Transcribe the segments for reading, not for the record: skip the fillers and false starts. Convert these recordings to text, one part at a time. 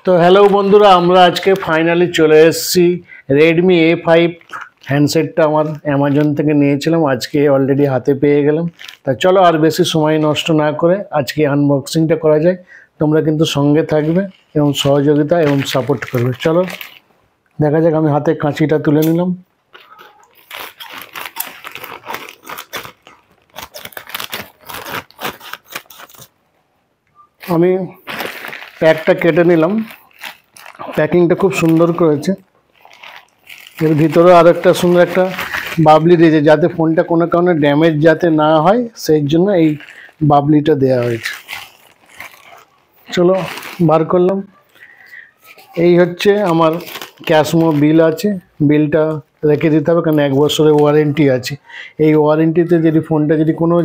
তো হ্যালো বন্ধুরা, আমরা আজকে ফাইনালি চলে এসেছি। রেডমি A5 হ্যান্ডসেটটা আমার অ্যামাজন থেকে নিয়েছিলাম, আজকে অলরেডি হাতে পেয়ে গেলাম। তা চলো আর বেশি সময় নষ্ট না করে আজকে আনবক্সিংটা করা যায়। তোমরা কিন্তু সঙ্গে থাকবে এবং সহযোগিতা এবং সাপোর্ট করবে। চলো দেখা যাক। আমি হাতে কাঁচিটা তুলে নিলাম। আমি প্যাকটা কেটে নিলাম। প্যাকিংটা খুব সুন্দর করেছে। এর ভিতরে আর একটা সুন্দর একটা বাবলি দিয়েছে, যাতে ফোনটা কোনো কারণে ড্যামেজ যাতে না হয় সেই জন্য এই বাবলিটা দেওয়া হয়েছে। চলো বার করলাম। এই হচ্ছে আমার ক্যাশমো বিল আছে। বিলটা রেখে দিতে হবে, কারণ 1 বছরের ওয়ারেন্টি আছে। এই ওয়ারেন্টিতে যদি ফোনটা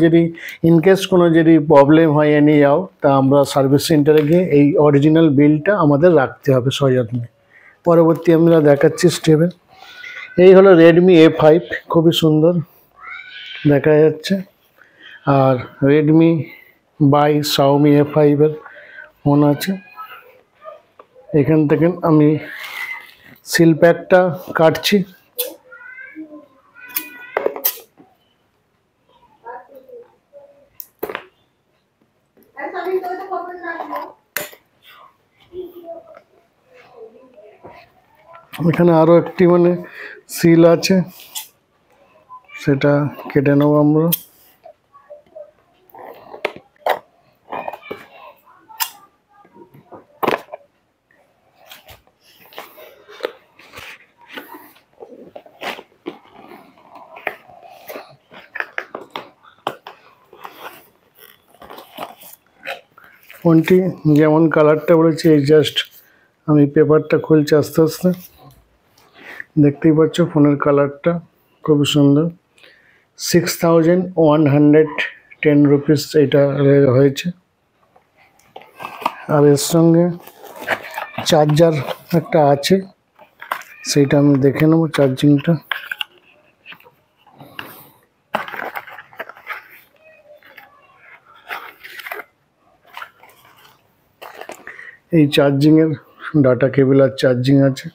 যদি ইনকেস কোনো প্রবলেম হয় এনে যাও, তা আমরা সার্ভিস সেন্টারে গিয়ে এই অরিজিনাল বিলটা আমাদের রাখতে হবে সযত্নে। পরবর্তী আমরা দেখাচ্ছি স্টেপে। এই হলো রেডমি A5, খুবই সুন্দর দেখা যাচ্ছে। আর রেডমি বাই শাওমি A5 এর ফোন আছে। এখান থেকে আমি সিল প্যাকটা কাটছি। এখানে আরো একটি সিল আছে, সেটা কেটে নেব আমরা। ফোনটি যেমন কালারটা বলেছি, এই জাস্ট আমি পেপারটা খুলছি আস্তে আস্তে। দেখতেই পাচ্ছ ফোনের কালারটা খুবই সুন্দর। 6110 রুপিস এটা হয়েছে। আর এর সঙ্গে চার্জার একটা আছে, সেইটা আমি দেখে নেব চার্জিংটা। এই চার্জিংয়ের ডাটা কেবল আর চার্জিং আছে।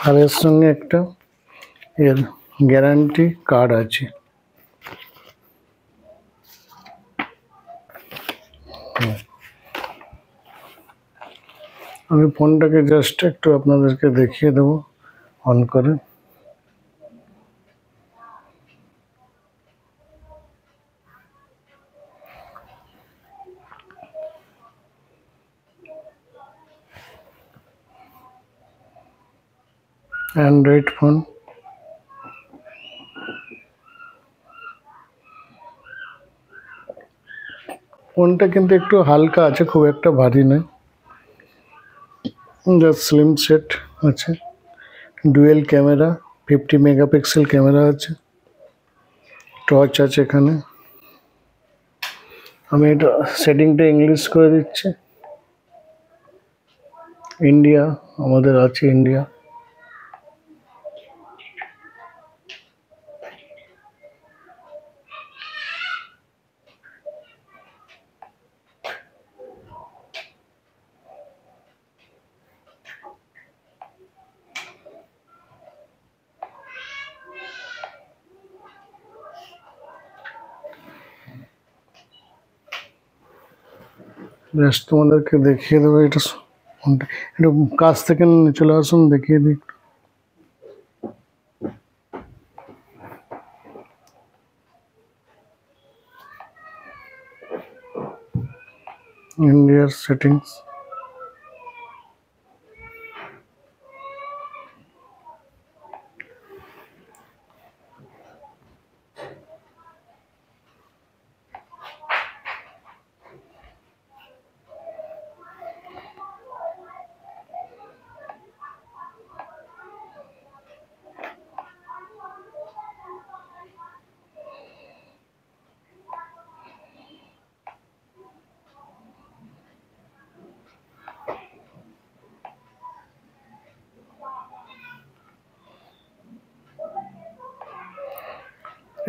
আর এর সঙ্গে একটা এর গ্যারান্টি কার্ড আছে। আমি ফোনটাকে জাস্ট একটু আপনাদেরকে দেখিয়ে দেবো অন করে। Android phone. ফোনটা কিন্তু একটু হালকা আছে, খুব একটা ভারী নয়। জাস্ট স্লিম সেট আছে। ডুয়েল ক্যামেরা, 50 মেগাপিক্সেল ক্যামেরা আছে। টর্চ আছে এখানে। আমি এটা সেটিংটা ইংলিশ করে দিচ্ছি। ইন্ডিয়া আমাদের আছে, ইন্ডিয়া। জাস্ট তোমাদেরকে দেখিয়ে দেবো এটা। একটু কাছ থেকে চলে আসুন, দেখিয়ে দিই। ইন্ডিয়ার সেটিংস।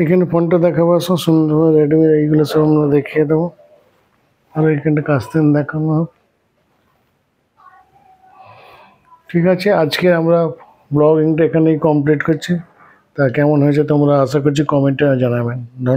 এখানে ফোনটা দেখাবো, সব সুন্দর রেডমি, এইগুলো সব আমরা দেখিয়ে দেবো। আর এখানটা কাস্তেন দেখানো হোক। ঠিক আছে, আজকে আমরা ব্লগিংটা এখানেই কমপ্লিট করছি। তা কেমন হয়েছে তোমরা আশা করছি কমেন্টে জানাবেন। ধন্যবাদ।